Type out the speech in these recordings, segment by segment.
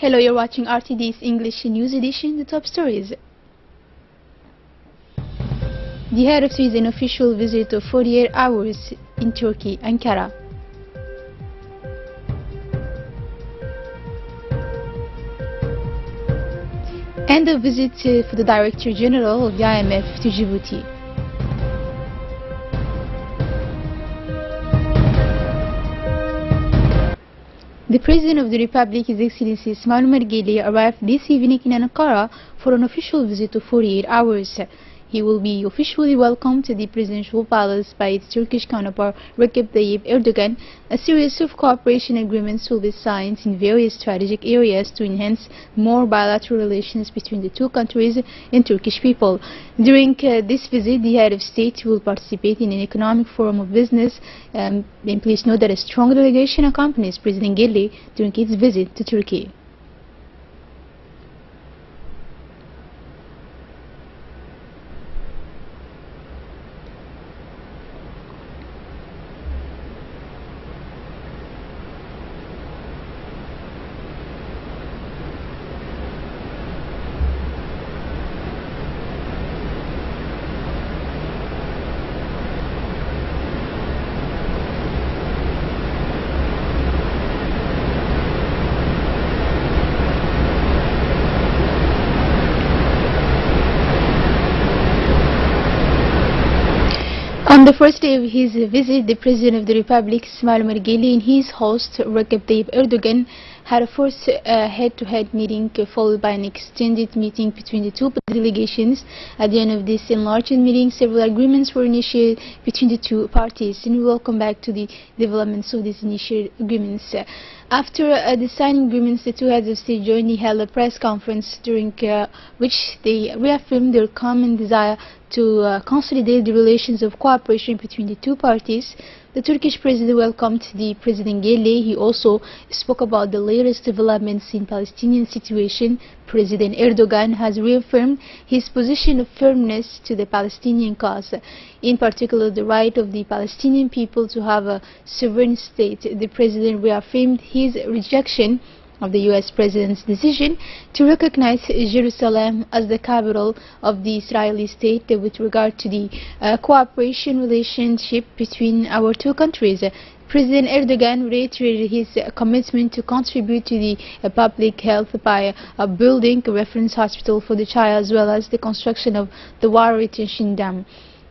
Hello, you're watching RTD's English News Edition, the top stories. The head of state is an official visit of 48 hours in Turkey, Ankara. And a visit for the Director General of the IMF to Djibouti. The President of the Republic, His Excellency Ismail Omar Guelleh, arrived this evening in Ankara for an official visit of 48 hours. He will be officially welcomed to the presidential palace by its Turkish counterpart Recep Tayyip Erdogan. A series of cooperation agreements will be signed in various strategic areas to enhance more bilateral relations between the two countries and Turkish people. During this visit, the head of state will participate in an economic forum of business, and please note that a strong delegation accompanies President Guelleh during its visit to Turkey. On the first day of his visit, the President of the Republic, Ismail Omar Guelleh, and his host, Recep Tayyip Erdogan, had a first head-to-head meeting followed by an extended meeting between the two delegations. At the end of this enlarged meeting, several agreements were initiated between the two parties, and we will come back to the developments of these initiated agreements. After the signing agreements, the two heads of state jointly held a press conference during which they reaffirmed their common desire to consolidate the relations of cooperation between the two parties. The Turkish president welcomed the President Guelleh. He also spoke about the latest developments in Palestinian situation. President Erdogan has reaffirmed his position of firmness to the Palestinian cause, in particular the right of the Palestinian people to have a sovereign state. The president reaffirmed his rejection of the U.S. President's decision to recognize Jerusalem as the capital of the Israeli state with regard to the cooperation relationship between our two countries. President Erdogan reiterated his commitment to contribute to the public health by building a reference hospital for the child, as well as the construction of the water retention dam.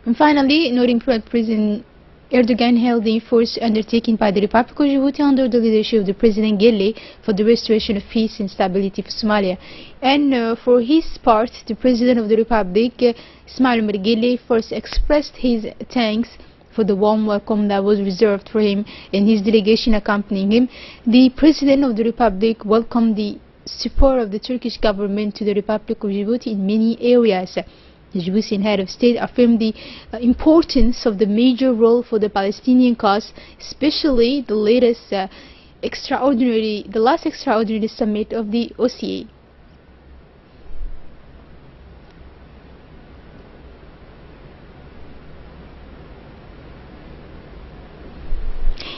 And finally, noting President Erdogan held the efforts undertaken by the Republic of Djibouti under the leadership of the President Guelleh for the restoration of peace and stability for Somalia. And for his part, the President of the Republic, Ismail Omar Guelleh, first expressed his thanks for the warm welcome that was reserved for him and his delegation accompanying him. The President of the Republic welcomed the support of the Turkish government to the Republic of Djibouti in many areas. The Djiboutian head of state affirmed the importance of the major role for the Palestinian cause, especially the last extraordinary summit of the OCA.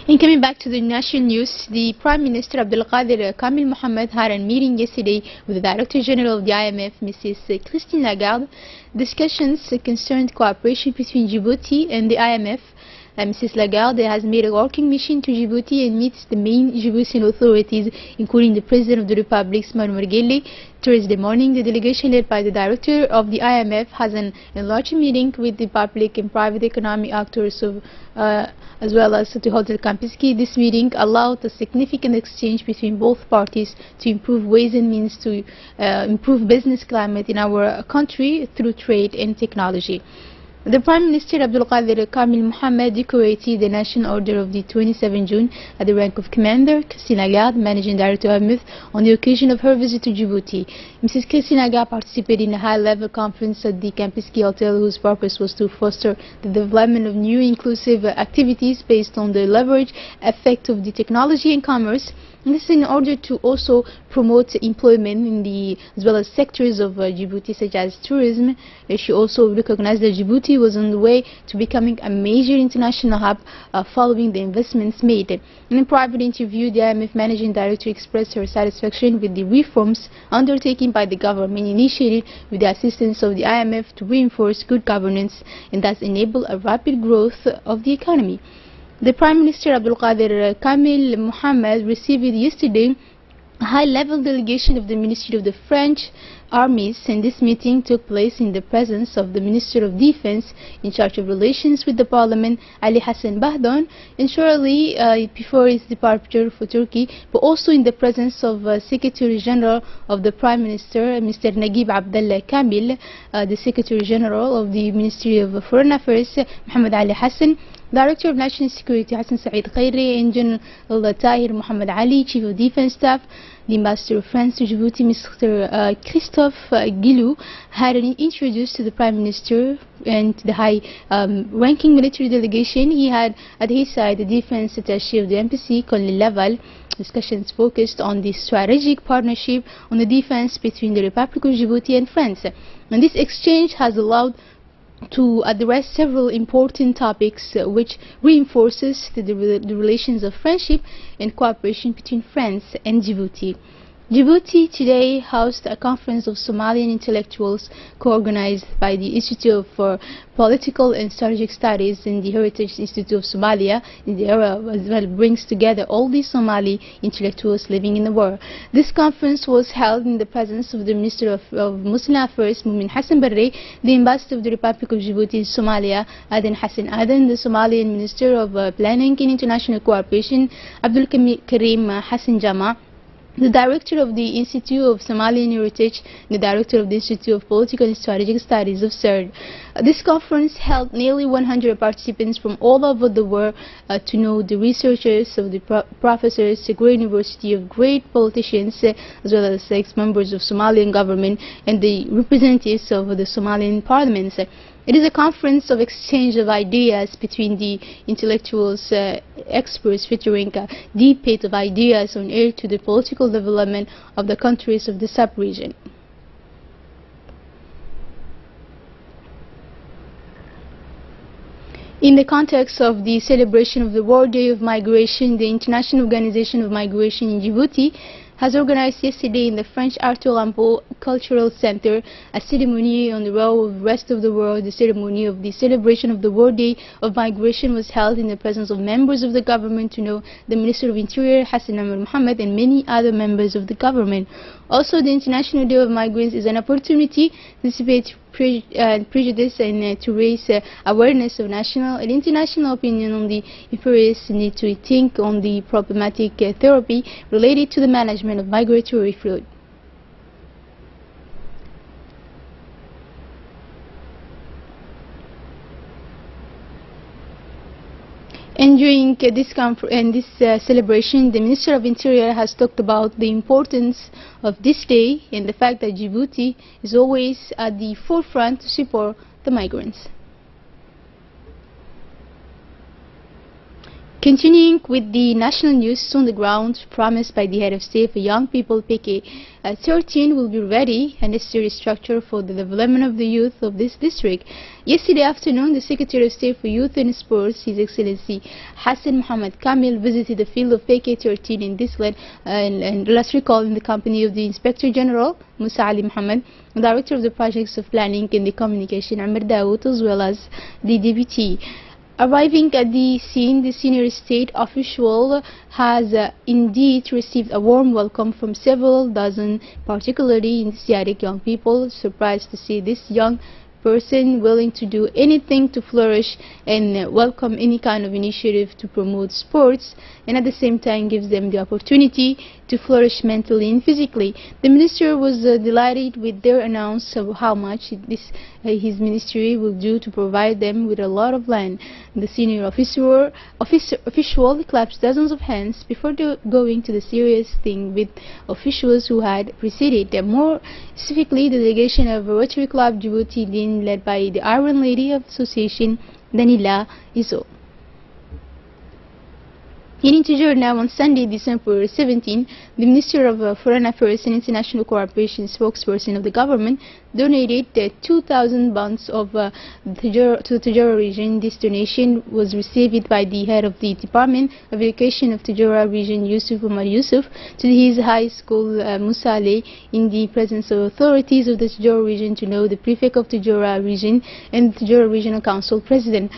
And coming back to the national news, the Prime Minister Abdelkader Kamil Mohammed had a meeting yesterday with the Director General of the IMF, Mrs. Christine Lagarde. Discussions concerned cooperation between Djibouti and the IMF. Mrs. Lagarde has made a working mission to Djibouti and meets the main Djiboutian authorities, including the President of the Republic, Ismail Omar Guelleh. Thursday morning, the delegation led by the Director of the IMF has an enlarged meeting with the public and private economic actors as well as to Hotel Kampiski. This meeting allowed a significant exchange between both parties to improve ways and means to improve business climate in our country through trade and technology. The Prime Minister Abdelkader Kamil Mohammed decorated the National Order of the 27 June at the rank of Commander. Christine Lagarde, Managing Director of IMF, on the occasion of her visit to Djibouti. Mrs. Christine Lagarde participated in a high-level conference at the Kampiski Hotel, whose purpose was to foster the development of new inclusive activities based on the leverage effect of the technology and commerce. This is in order to also promote employment in the as well as sectors of Djibouti, such as tourism. She also recognized that Djibouti was on the way to becoming a major international hub following the investments made. In a private interview, the IMF Managing Director expressed her satisfaction with the reforms undertaken by the government, initiated with the assistance of the IMF to reinforce good governance and thus enable a rapid growth of the economy. The Prime Minister Abdul Qadir Kamil Mohammed received yesterday a high-level delegation of the Ministry of the French Armies, and this meeting took place in the presence of the Minister of Defense in charge of relations with the Parliament, Ali Hassan Bahdon, and shortly before his departure for Turkey, but also in the presence of Secretary General of the Prime Minister, Mr. Naguib Abdallah Kamil, the Secretary General of the Ministry of Foreign Affairs, Muhammad Ali Hassan, Director of National Security Hassan Saeed Khairi, and General Tahir Muhammad Ali, Chief of Defense Staff. The Ambassador of France to Djibouti, Mr. Christophe Guilou, had introduced to the Prime Minister and the high-ranking military delegation. He had at his side the Defense Attaché of the Embassy, Colonel Laval. Discussions focused on the strategic partnership on the defense between the Republic of Djibouti and France. And this exchange has allowed to address several important topics which reinforces the relations of friendship and cooperation between France and Djibouti. Djibouti today hosts a conference of Somalian intellectuals co-organized by the Institute for Political and Strategic Studies and the Heritage Institute of Somalia in the area, as well brings together all the Somali intellectuals living in the world. This conference was held in the presence of the Minister of Muslim Affairs, Mumin Hassan Barre, the Ambassador of the Republic of Djibouti in Somalia, Aden Hassan Aden, the Somalian Minister of Planning and International Cooperation, Abdul Karim Hassan Jama, the Director of the Institute of Somalian Heritage, the Director of the Institute of Political and Strategic Studies of CERD. This conference held nearly 100 participants from all over the world to know the researchers, of the professors, the great university, of great politicians, as well as ex-members of Somalian government and the representatives of the Somalian parliaments. It is a conference of exchange of ideas between the intellectuals, experts, featuring a debate of ideas on aid to the political development of the countries of the sub-region. In the context of the celebration of the World Day of Migration, the International Organization of Migration in Djibouti has organized yesterday in the French Arthur Lambeau Cultural Center a ceremony on the role of the rest of the world. The ceremony of the celebration of the World Day of Migration was held in the presence of members of the government, to know the Minister of Interior Hassan Amr Mohammed and many other members of the government. Also, the International Day of Migrants is an opportunity to dissipate prejudice and to raise awareness of national and international opinion on the imperious need to think on the problematic therapy related to the management of migratory flood. And during this celebration, the Minister of Interior has talked about the importance of this day and the fact that Djibouti is always at the forefront to support the migrants. Continuing with the national news on the ground promised by the head of state for young people, PK 13 will be ready, a necessary structure for the development of the youth of this district. Yesterday afternoon, the Secretary of State for Youth and Sports, His Excellency Hassan Mohammed Kamil, visited the field of PK 13 in this land, and let's recall, in the company of the Inspector General Musa Ali Mohammed, Director of the Projects of Planning and the Communication Amr Dawood, as well as the Deputy. Arriving at the scene, the senior state official has indeed received a warm welcome from several dozen, particularly enthusiastic young people, surprised to see this young person willing to do anything to flourish and welcome any kind of initiative to promote sports, and at the same time gives them the opportunity to flourish mentally and physically. The minister was delighted with their announce of how much his ministry will do to provide them with a lot of land. The senior official claps dozens of hands before going to the serious thing with officials who had preceded them. More specifically, the delegation of Rotary Club Djibouti, led by the Iron Lady of Association, Danila Iso. In Niger now on Sunday, December 17, the Minister of Foreign Affairs and International Cooperation spokesperson of the government donated 2,000 bonds to the Tijora region. This donation was received by the head of the Department of Education of Tijora region, Yusuf Umar Yusuf, to his high school Musale in the presence of authorities of the Tijora region to know the prefect of Tijora region and the Tijora Regional Council President.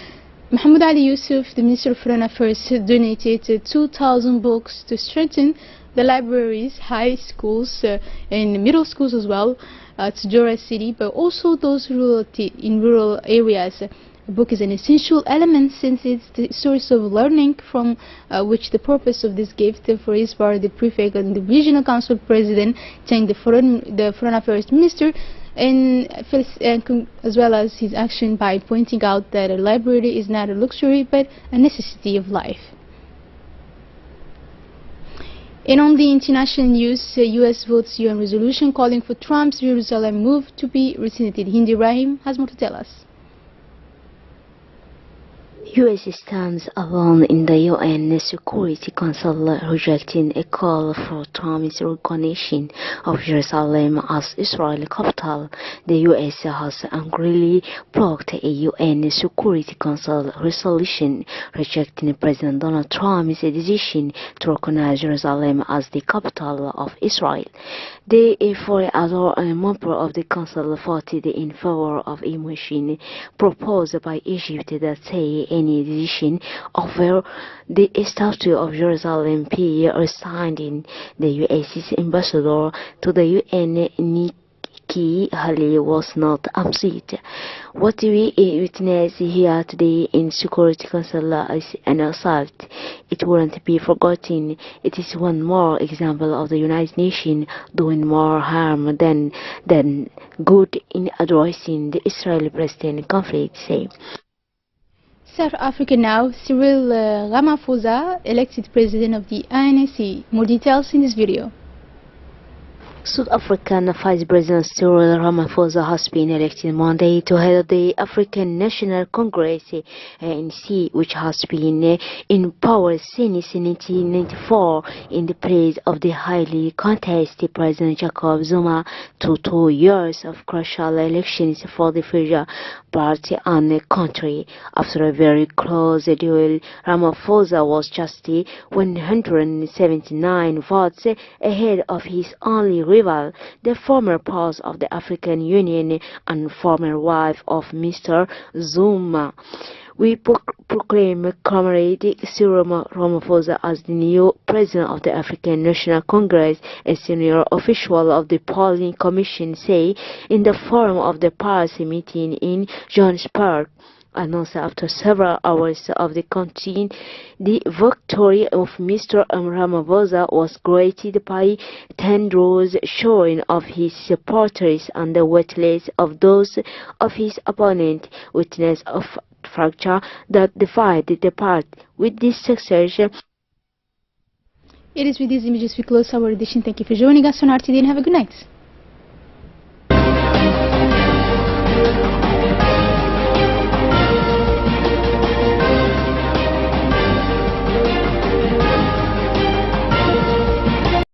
Mahmoud Ali Yusuf, the Minister of Foreign Affairs, donated 2,000 books to strengthen the libraries, high schools and middle schools as well to Jora City, but also those in rural areas. A book is an essential element since it's the source of learning, from which the purpose of this gift. For his part, the Prefect and the Regional Council President thanked the Foreign Affairs Minister and as well as his action by pointing out that a library is not a luxury but a necessity of life. And on the international news, U.S. votes UN resolution calling for Trump's Jerusalem move to be rescinded. Hindi Rahim has more to tell us. U.S. stands alone in the UN Security Council, rejecting a call for Trump's recognition of Jerusalem as Israeli capital. The U.S. has angrily blocked a UN Security Council resolution rejecting President Donald Trump's decision to recognize Jerusalem as the capital of Israel. The four other members of the Council voted in favor of a motion proposed by Egypt that say any decision over the statue of Jerusalem be rescinded. The U.S.'s ambassador to the UN, Nikki Haley, was not upset. What we witness here today in Security Council is an assault. It wouldn't be forgotten. It is one more example of the United Nations doing more harm than good in addressing the Israeli-Palestinian conflict, say. South Africa now, Cyril Ramaphosa, elected president of the ANC. More details in this video. South African Vice President Cyril Ramaphosa has been elected Monday to head the African National Congress (ANC), which has been in power since 1994 in the place of the highly contested President Jacob Zuma, to 2 years of crucial elections for the future party and the country. After a very close duel, Ramaphosa was just 179 votes ahead of his only rival, the former boss of the African Union and former wife of Mr. Zuma. We proclaim Comrade Cyril Ramaphosa as the new president of the African National Congress, a senior official of the polling commission say in the forum of the party meeting in Johannesburg. Announced after several hours of the counting, the victory of Mr. Ramaphosa was greeted by tendrils showing of his supporters and the witness of those of his opponent, witness of fracture that divided the party. With this success, it is with these images we close our edition. Thank you for joining us on RTD and have a good night.